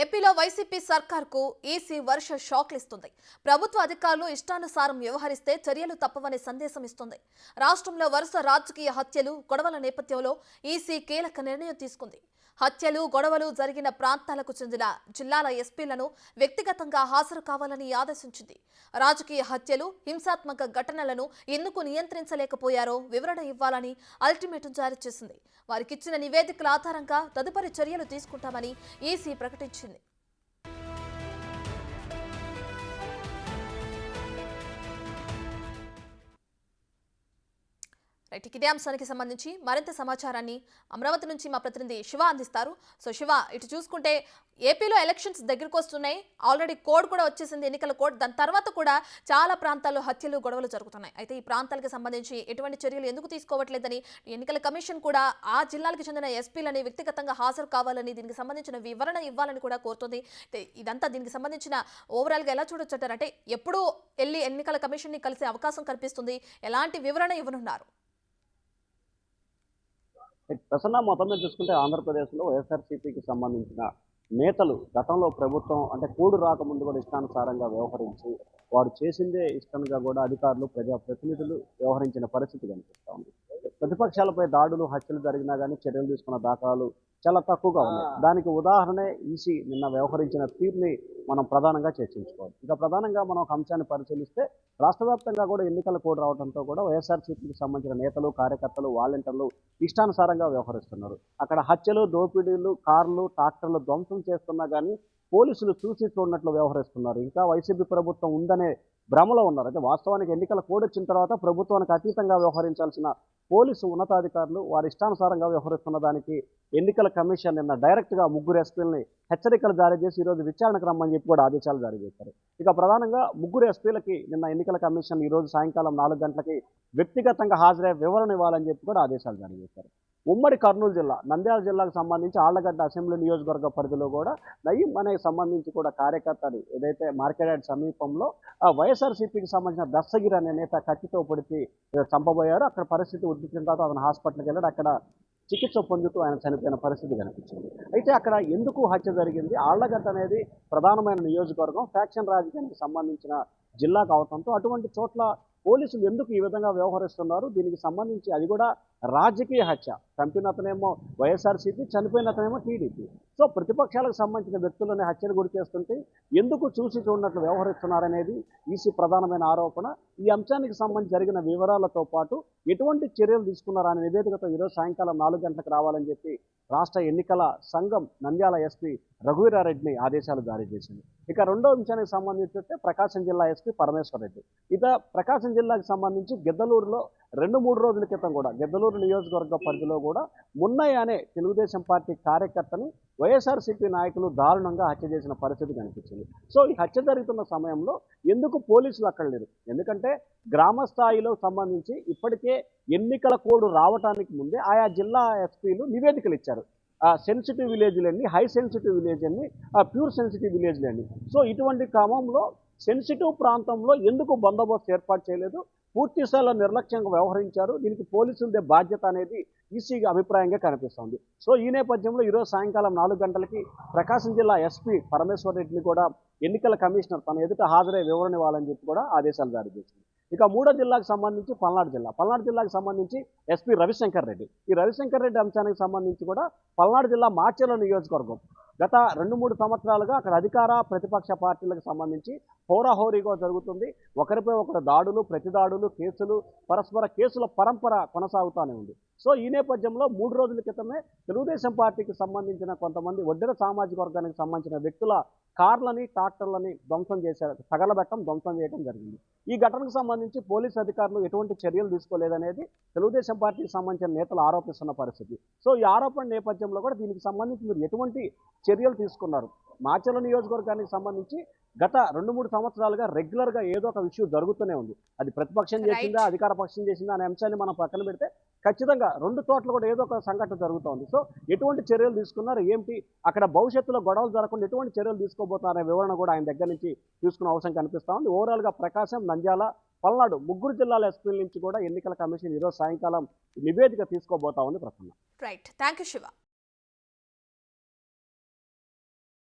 ఏపీలో YCP సర్కార్కు EC వర్ష షాక్లు ఇస్తుంది. ప్రభుత్వ అధికారులు ఇష్టానుసారం వ్యవహరిస్తే చర్యలు తప్పవనే సందేశం ఇస్తుంది. రాష్ట్రంలో వరుస రాజకీయ హత్యలు, గొడవల నేపథ్యంలో ఈసీ కీలక నిర్ణయం తీసుకుంది. హత్యలు, గొడవలు జరిగిన ప్రాంతాలకు చెందిన జిల్లాల ఎస్పీలను వ్యక్తిగతంగా హాజరు కావాలని ఆదేశించింది. రాజకీయ హత్యలు, హింసాత్మక ఘటనలను ఎందుకు నియంత్రించలేకపోయారో వివరణ ఇవ్వాలని అల్టిమేటం జారీ చేసింది. వారికిచ్చిన నివేదికల ఆధారంగా తదుపరి చర్యలు తీసుకుంటామని ఈసీ ప్రకటించింది. ఇదే అంశానికి సంబంధించి మరింత సమాచారాన్ని అమరావతి నుంచి మా ప్రతినిధి శివ అందిస్తారు. సో శివ, ఇటు చూసుకుంటే ఏపీలో ఎలక్షన్స్ దగ్గరకు వస్తున్నాయి. ఆల్రెడీ కోడ్ కూడా వచ్చేసింది, ఎన్నికల కోడ్. దాని తర్వాత కూడా చాలా ప్రాంతాల్లో హత్యలు, గొడవలు జరుగుతున్నాయి. అయితే ఈ ప్రాంతాలకు సంబంధించి ఎటువంటి చర్యలు ఎందుకు తీసుకోవట్లేదని ఎన్నికల కమిషన్ కూడా ఆ జిల్లాలకు చెందిన ఎస్పీలని వ్యక్తిగతంగా హాజరు కావాలని, దీనికి సంబంధించిన వివరణ ఇవ్వాలని కూడా కోరుతుంది. ఇదంతా దీనికి సంబంధించిన ఓవరాల్గా ఎలా చూడొచ్చంటారు? అంటే ఎప్పుడు వెళ్ళి ఎన్నికల కమిషన్ని కలిసే అవకాశం కల్పిస్తుంది? ఎలాంటి వివరణ ఇవ్వనున్నారు? ప్రసన్న మొత్తం మీద చూసుకుంటే ఆంధ్రప్రదేశ్లో వైఎస్ఆర్సీపీకి సంబంధించిన నేతలు గతంలో ప్రభుత్వం అంటే కూడు రాకముందు కూడా ఇష్టానుసారంగా వ్యవహరించి వారు చేసిందే ఇష్టంగా కూడా అధికారులు, ప్రజాప్రతినిధులు వ్యవహరించిన పరిస్థితి కనిపిస్తూ ఉంది. ప్రతిపక్షాలపై దాడులు, హత్యలు జరిగినా కానీ చర్యలు తీసుకున్న దాఖలాలు చాలా తక్కువగా ఉన్నాయి. దానికి ఉదాహరణే ఈసీ నిన్న వ్యవహరించిన తీరుని మనం ప్రధానంగా చర్చించుకోవాలి. ఇక ప్రధానంగా మనం ఒక అంశాన్ని పరిశీలిస్తే రాష్ట్ర వ్యాప్తంగా కూడా ఎన్నికల కోడ్ రావడంతో కూడా వైఎస్ఆర్సీపీకి సంబంధించిన నేతలు, కార్యకర్తలు, వాలంటీర్లు ఇష్టానుసారంగా వ్యవహరిస్తున్నారు. అక్కడ హత్యలు, దోపిడీలు, కార్లు, ట్రాక్టర్లు ధ్వంసం చేస్తున్నా కానీ పోలీసులు చూసి చూడనట్లు వ్యవహరిస్తున్నారు. ఇంకా వైసీపీ ప్రభుత్వం ఉందనే భ్రమలో ఉన్నారు. అంటే వాస్తవానికి ఎన్నికల కోడ్ వచ్చిన తర్వాత ప్రభుత్వానికి అతీతంగా వ్యవహరించాల్సిన పోలీసు ఉన్నతాధికారులు వారి ఇష్టానుసారంగా వ్యవహరిస్తున్న దానికి ఎన్నికల కమిషన్ నిన్న డైరెక్ట్గా 3 ఎస్పీలని హెచ్చరికలు జారీ చేసి ఈరోజు విచారణకు రమ్మని చెప్పి కూడా ఆదేశాలు జారీ చేశారు. ఇక ప్రధానంగా 3 ఎస్పీలకి నిన్న ఎన్నికల కమిషన్ ఈరోజు సాయంకాలం 4 గంటలకి వ్యక్తిగతంగా హాజరై వివరణ ఇవ్వాలని చెప్పి కూడా ఆదేశాలు జారీ చేశారు. ఉమ్మడి కర్నూలు జిల్లా, నంద్యాల జిల్లాకు సంబంధించి ఆళ్లగడ్డ అసెంబ్లీ నియోజకవర్గ పరిధిలో కూడా నయీం అనేకి సంబంధించి కూడా కార్యకర్తలు ఏదైతే మార్కెట్ యార్డ్ సమీపంలో వైఎస్ఆర్సీపీకి సంబంధించిన దస్తగిరి అనే నేత కత్తితో పొడిచి చంపబోయారు. అక్కడ పరిస్థితి ఉద్రిక్తిన తర్వాత అతను హాస్పిటల్కి వెళ్ళాడు. అక్కడ చికిత్స పొందుతూ ఆయన చనిపోయిన పరిస్థితి కనిపించింది. అయితే అక్కడ ఎందుకు హత్య జరిగింది? ఆళ్లగడ్డ అనేది ప్రధానమైన నియోజకవర్గం, ఫ్యాక్షన్ రాజకీయానికి సంబంధించిన జిల్లా కావడంతో అటువంటి చోట్ల పోలీసులు ఎందుకు ఈ విధంగా వ్యవహరిస్తున్నారు? దీనికి సంబంధించి అది కూడా రాజకీయ హత్య. చంపిన అతనేమో వైఎస్ఆర్సీపీ, చనిపోయిన అతనేమో టీడీపీ. సో ప్రతిపక్షాలకు సంబంధించిన వ్యక్తులని హత్యలు గురి చేస్తుంటే ఎందుకు చూసి చూడనట్లు వ్యవహరిస్తున్నారనేది ఈసీ ప్రధానమైన ఆరోపణ. ఈ అంశానికి సంబంధించి జరిగిన వివరాలతో పాటు ఎటువంటి చర్యలు తీసుకున్నారనే నివేదికతో ఈరోజు సాయంకాలం 4 గంటలకు రావాలని చెప్పి రాష్ట్ర ఎన్నికల సంఘం నంద్యాల ఎస్పీ రఘువీరారెడ్డిని ఆదేశాలు జారీ చేసింది. ఇక రెండో అంశానికి సంబంధించి ప్రకాశం జిల్లా ఎస్పీ పరమేశ్వర్ రెడ్డి ప్రకాశం జిల్లాకు సంబంధించి గిద్దలూరులో 2-3 రోజుల క్రితం కూడా గిద్దలూరు నియోజకవర్గ పరిధిలో కూడా మున్నయ్య అనే తెలుగుదేశం పార్టీ కార్యకర్తని వైఎస్ఆర్సీపీ నాయకులు దారుణంగా హత్య చేసిన పరిస్థితి కనిపించింది. సో ఈ హత్య జరుగుతున్న సమయంలో ఎందుకు పోలీసులు అక్కడ లేరు? ఎందుకంటే గ్రామ స్థాయిలో సంబంధించి ఇప్పటికే ఎన్నికల కోడ్ రావడానికి ముందే ఆయా జిల్లా ఎస్పీలు నివేదికలు ఇచ్చారు. సెన్సిటివ్ విలేజ్లన్నీ, హై సెన్సిటివ్ విలేజ్ అన్ని, ప్యూర్ సెన్సిటివ్ విలేజ్లన్నీ. సో ఇటువంటి క్రమంలో సెన్సిటివ్ ప్రాంతంలో ఎందుకు బందోబస్తు ఏర్పాటు చేయలేదు? పూర్తి స్థాయిలో నిర్లక్ష్యంగా వ్యవహరించారు. దీనికి పోలీసులదే బాధ్యత అనేది ఈసీ అభిప్రాయంగా కనిపిస్తోంది. సో ఈ నేపథ్యంలో ఈరోజు సాయంకాలం 4 గంటలకి ప్రకాశం జిల్లా ఎస్పీ పరమేశ్వర్ రెడ్డిని కూడా ఎన్నికల కమిషనర్ తన ఎదుట హాజరై వివరణ ఇవ్వాలని చెప్పి కూడా ఆదేశాలు జారీ చేసింది. ఇక 3వ జిల్లాకు సంబంధించి పల్నాడు జిల్లాకు సంబంధించి ఎస్పీ రవిశంకర్ రెడ్డి. ఈ రవిశంకర్ రెడ్డి అంశానికి సంబంధించి కూడా పల్నాడు జిల్లా మాచర్ల నియోజకవర్గం గత 2-3 సంవత్సరాలుగా అక్కడ అధికార ప్రతిపక్ష పార్టీలకు సంబంధించి హోరాహోరీగా జరుగుతుంది. ఒకరిపై ఒకరు దాడులు, ప్రతిదాడులు, కేసులు, పరస్పర కేసుల పరంపర కొనసాగుతూనే ఉంది. సో ఈ నేపథ్యంలో 3 రోజుల క్రితమే తెలుగుదేశం పార్టీకి సంబంధించిన కొంతమంది ఒడ్డెర సామాజిక వర్గానికి సంబంధించిన వ్యక్తుల కార్లని, ట్రాక్టర్లని ధ్వంసం చేశారు, తగలబెట్టడం, ధ్వంసం చేయడం జరిగింది. ఈ ఘటనకు సంబంధించి పోలీసు అధికారులు ఎటువంటి చర్యలు తీసుకోలేదనేది తెలుగుదేశం పార్టీకి సంబంధించిన నేతలు ఆరోపిస్తున్న పరిస్థితి. సో ఈ ఆరోపణ నేపథ్యంలో కూడా దీనికి సంబంధించి మీరు ఎటువంటి చర్యలు తీసుకున్నారు? మాచర్ల నియోజకవర్గానికి సంబంధించి గత 2-3 సంవత్సరాలుగా రెగ్యులర్గా ఏదో ఒక ఇష్యూ జరుగుతూనే ఉంది. అది ప్రతిపక్షం చేసిందా, అధికార పక్షం చేసిందా అనే అంశాన్ని మనం పక్కన పెడితే ఖచ్చితంగా 2 చోట్ల కూడా ఏదో ఒక సంఘటన జరుగుతోంది. సో ఎటువంటి చర్యలు తీసుకున్నారు, ఏమిటి, అక్కడ భవిష్యత్తులో గొడవలు జరగకుండా ఎటువంటి చర్యలు తీసుకోబోతున్నారనే వివరణ కూడా ఆయన దగ్గర నుంచి తీసుకునే అవసరం కనిపిస్తూ ఉంది. ఓవరాల్గా ప్రకాశం, నంద్యాల, పల్నాడు 3 జిల్లాల ఎస్పీల నుంచి కూడా ఎన్నికల కమిషన్ ఈరోజు సాయంకాలం నివేదిక తీసుకోబోతా ఉంది. Prasanna. Right, thank you Shiva.